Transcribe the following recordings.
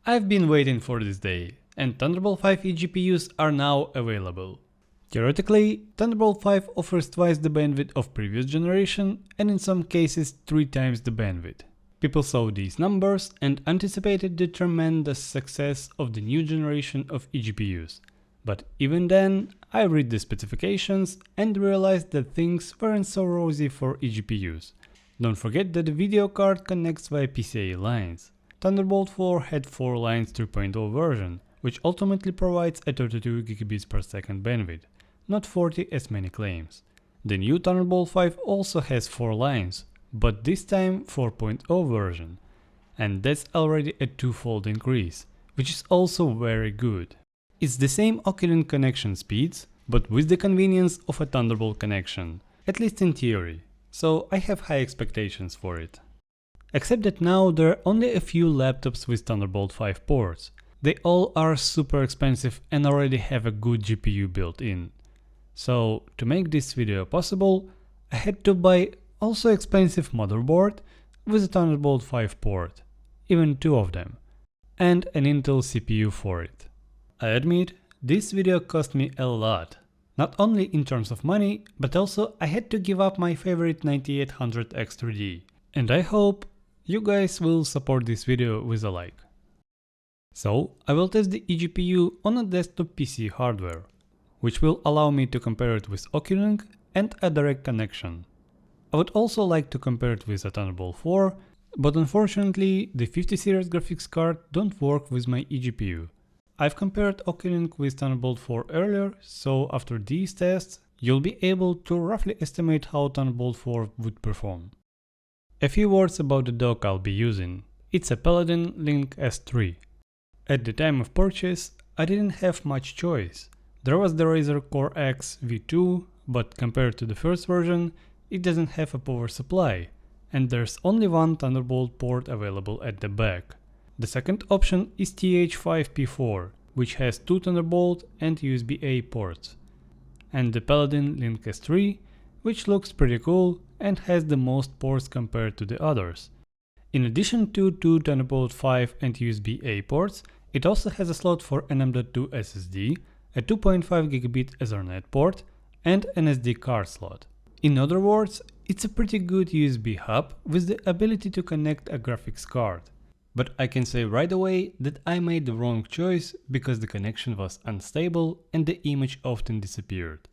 I've been waiting for this day, and Thunderbolt 5 eGPUs are now available. Theoretically, Thunderbolt 5 offers twice the bandwidth of previous generation and in some cases 3 times the bandwidth. People saw these numbers and anticipated the tremendous success of the new generation of eGPUs. But even then, I read the specifications and realized that things weren't so rosy for eGPUs. Don't forget that the video card connects via PCIe lines. Thunderbolt 4 had 4 lines 3.0 version, which ultimately provides a 32 gigabits per second bandwidth, not 40 as many claims. The new Thunderbolt 5 also has 4 lines, but this time 4.0 version, and that's already a twofold increase, which is also very good. It's the same Oculink connection speeds, but with the convenience of a Thunderbolt connection, at least in theory, so I have high expectations for it. Except that now there are only a few laptops with Thunderbolt 5 ports. They all are super expensive and already have a good GPU built in. So to make this video possible, I had to buy also expensive motherboard with a Thunderbolt 5 port, even 2 of them, and an Intel CPU for it. I admit, this video cost me a lot, not only in terms of money, but also I had to give up my favorite 9800 X3D, and I hope you guys will support this video with a like. So I will test the eGPU on a desktop PC hardware, which will allow me to compare it with Oculink and a direct connection. I would also like to compare it with a Thunderbolt 4, but unfortunately the 50 series graphics card don't work with my eGPU. I've compared Oculink with Thunderbolt 4 earlier, so after these tests you'll be able to roughly estimate how Thunderbolt 4 would perform. A few words about the dock I'll be using. It's a Paladn Link S-3. At the time of purchase I didn't have much choice. There was the Razer Core X V2, but compared to the first version, it doesn't have a power supply, and there's only one Thunderbolt port available at the back. The second option is TH5P4, which has 2 Thunderbolt and USB-A ports, and the Paladn Link S-3, which looks pretty cool and has the most ports compared to the others. In addition to 2 Thunderbolt 5 and USB-A ports, it also has a slot for an M.2 SSD, a 2.5 gigabit Ethernet port, and an SD card slot. In other words, it's a pretty good USB hub with the ability to connect a graphics card. But I can say right away that I made the wrong choice because the connection was unstable and the image often disappeared.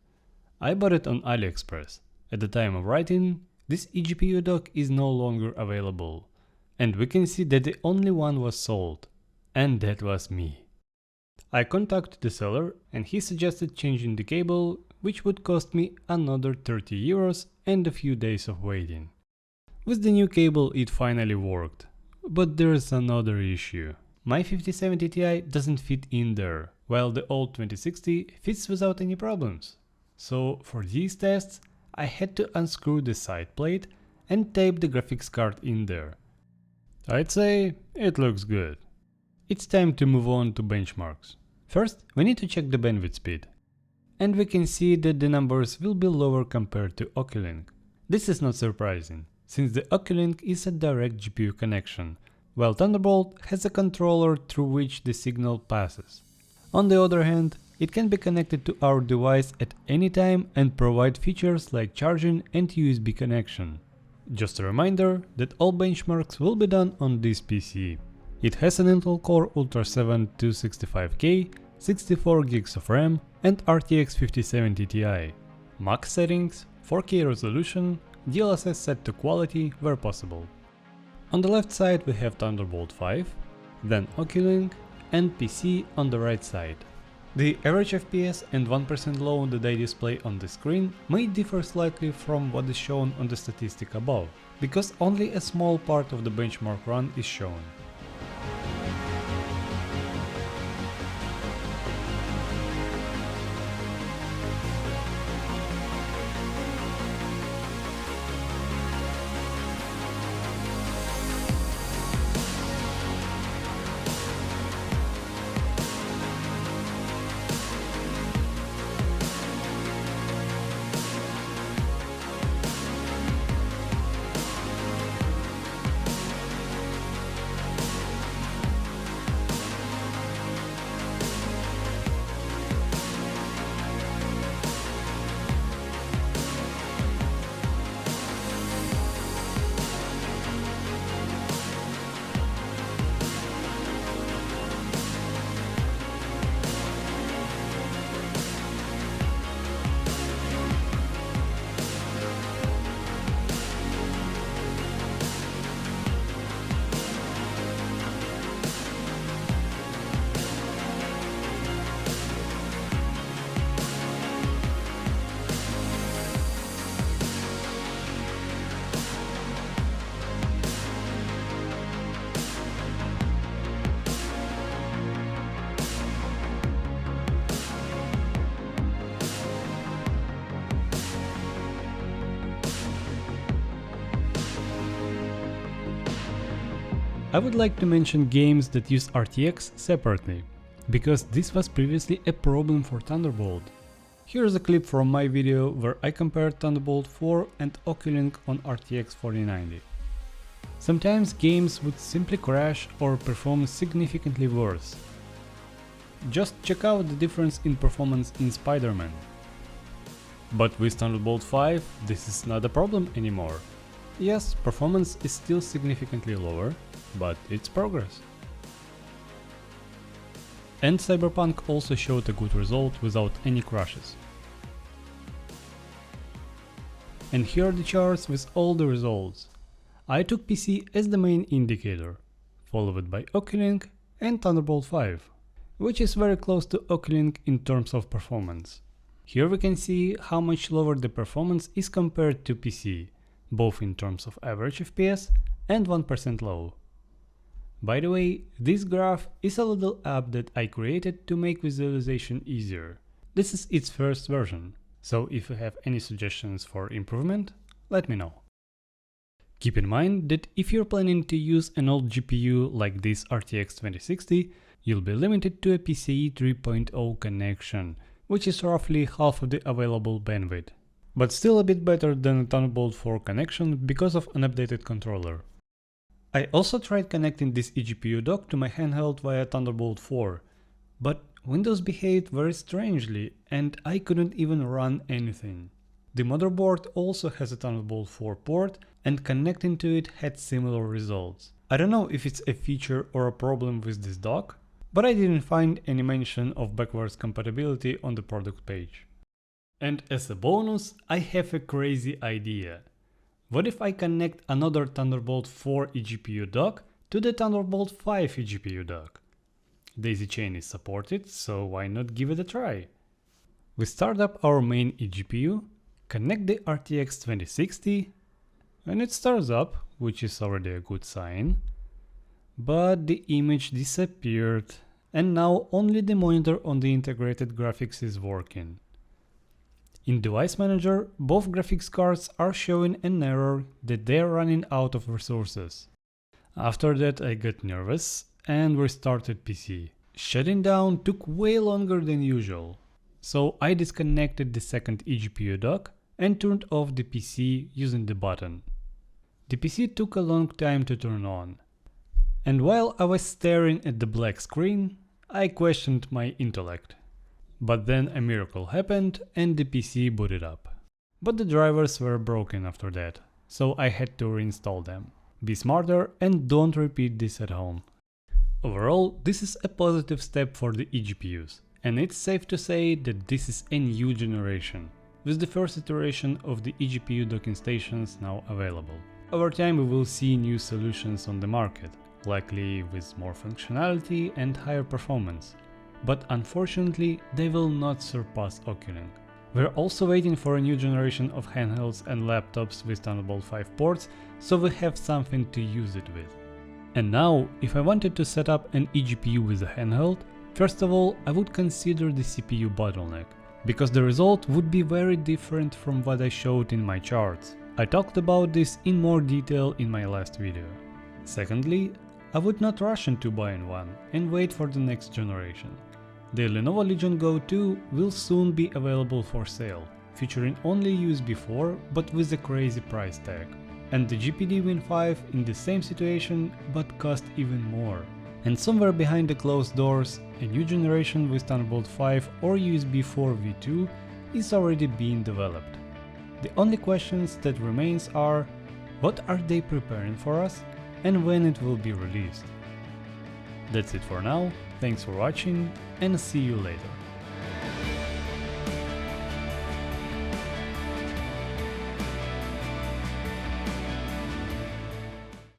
I bought it on AliExpress. At the time of writing, this eGPU dock is no longer available, and we can see that the only one was sold, and that was me. I contacted the seller and he suggested changing the cable, which would cost me another 30 euros and a few days of waiting. With the new cable it finally worked, but there's another issue. My 5070 Ti doesn't fit in there, while the old 2060 fits without any problems. So for these tests I had to unscrew the side plate and tape the graphics card in there. I'd say it looks good. It's time to move on to benchmarks. First, we need to check the bandwidth speed. And we can see that the numbers will be lower compared to Oculink. This is not surprising, since the Oculink is a direct GPU connection, while Thunderbolt has a controller through which the signal passes. On the other hand, it can be connected to our device at any time and provide features like charging and USB connection. Just a reminder that all benchmarks will be done on this PC. It has an Intel Core Ultra 7 265K, 64 GB of RAM and RTX 5070 Ti. Max settings, 4K resolution, DLSS set to quality where possible. On the left side we have Thunderbolt 5, then Oculink and PC on the right side. The average FPS and 1% low that I display on the screen may differ slightly from what is shown on the statistic above, because only a small part of the benchmark run is shown. I would like to mention games that use RTX separately, because this was previously a problem for Thunderbolt. Here's a clip from my video where I compared Thunderbolt 4 and Oculink on RTX 4090. Sometimes games would simply crash or perform significantly worse. Just check out the difference in performance in Spider-Man. But with Thunderbolt 5 this is not a problem anymore. Yes, performance is still significantly lower, but it's progress. And Cyberpunk also showed a good result without any crashes. And here are the charts with all the results. I took PC as the main indicator, followed by Oculink and Thunderbolt 5, which is very close to Oculink in terms of performance. Here we can see how much lower the performance is compared to PC, both in terms of average FPS and 1% low. By the way, this graph is a little app that I created to make visualization easier. This is its first version, so if you have any suggestions for improvement, let me know. Keep in mind that if you're planning to use an old GPU like this RTX 2060, you'll be limited to a PCIe 3.0 connection, which is roughly half of the available bandwidth. But still a bit better than a Thunderbolt 4 connection because of an updated controller. I also tried connecting this eGPU dock to my handheld via Thunderbolt 4, but Windows behaved very strangely and I couldn't even run anything. The motherboard also has a Thunderbolt 4 port and connecting to it had similar results. I don't know if it's a feature or a problem with this dock, but I didn't find any mention of backwards compatibility on the product page. And as a bonus, I have a crazy idea. What if I connect another Thunderbolt 4 eGPU dock to the Thunderbolt 5 eGPU dock? Daisy chain is supported, so why not give it a try? We start up our main eGPU, connect the RTX 2060, and it starts up, which is already a good sign. But the image disappeared, and now only the monitor on the integrated graphics is working. In Device Manager, both graphics cards are showing an error that they are running out of resources. After that I got nervous and restarted PC. Shutting down took way longer than usual, so I disconnected the second eGPU dock and turned off the PC using the button. The PC took a long time to turn on, and while I was staring at the black screen, I questioned my intellect. But then a miracle happened and the PC booted up. But the drivers were broken after that, so I had to reinstall them. Be smarter and don't repeat this at home. Overall, this is a positive step for the eGPUs, and it's safe to say that this is a new generation, with the first iteration of the eGPU docking stations now available. Over time we will see new solutions on the market, likely with more functionality and higher performance. But unfortunately they will not surpass Oculink. We're also waiting for a new generation of handhelds and laptops with Thunderbolt 5 ports, so we have something to use it with. And now, if I wanted to set up an eGPU with a handheld, first of all I would consider the CPU bottleneck, because the result would be very different from what I showed in my charts. I talked about this in more detail in my last video. Secondly, I would not rush into buying one and wait for the next generation. The Lenovo Legion Go 2 will soon be available for sale, featuring only USB 4 but with a crazy price tag. And the GPD Win 5 in the same situation but cost even more. And somewhere behind the closed doors, a new generation with Thunderbolt 5 or USB 4 V2 is already being developed. The only questions that remains are, what are they preparing for us and when it will be released? That's it for now, thanks for watching and see you later.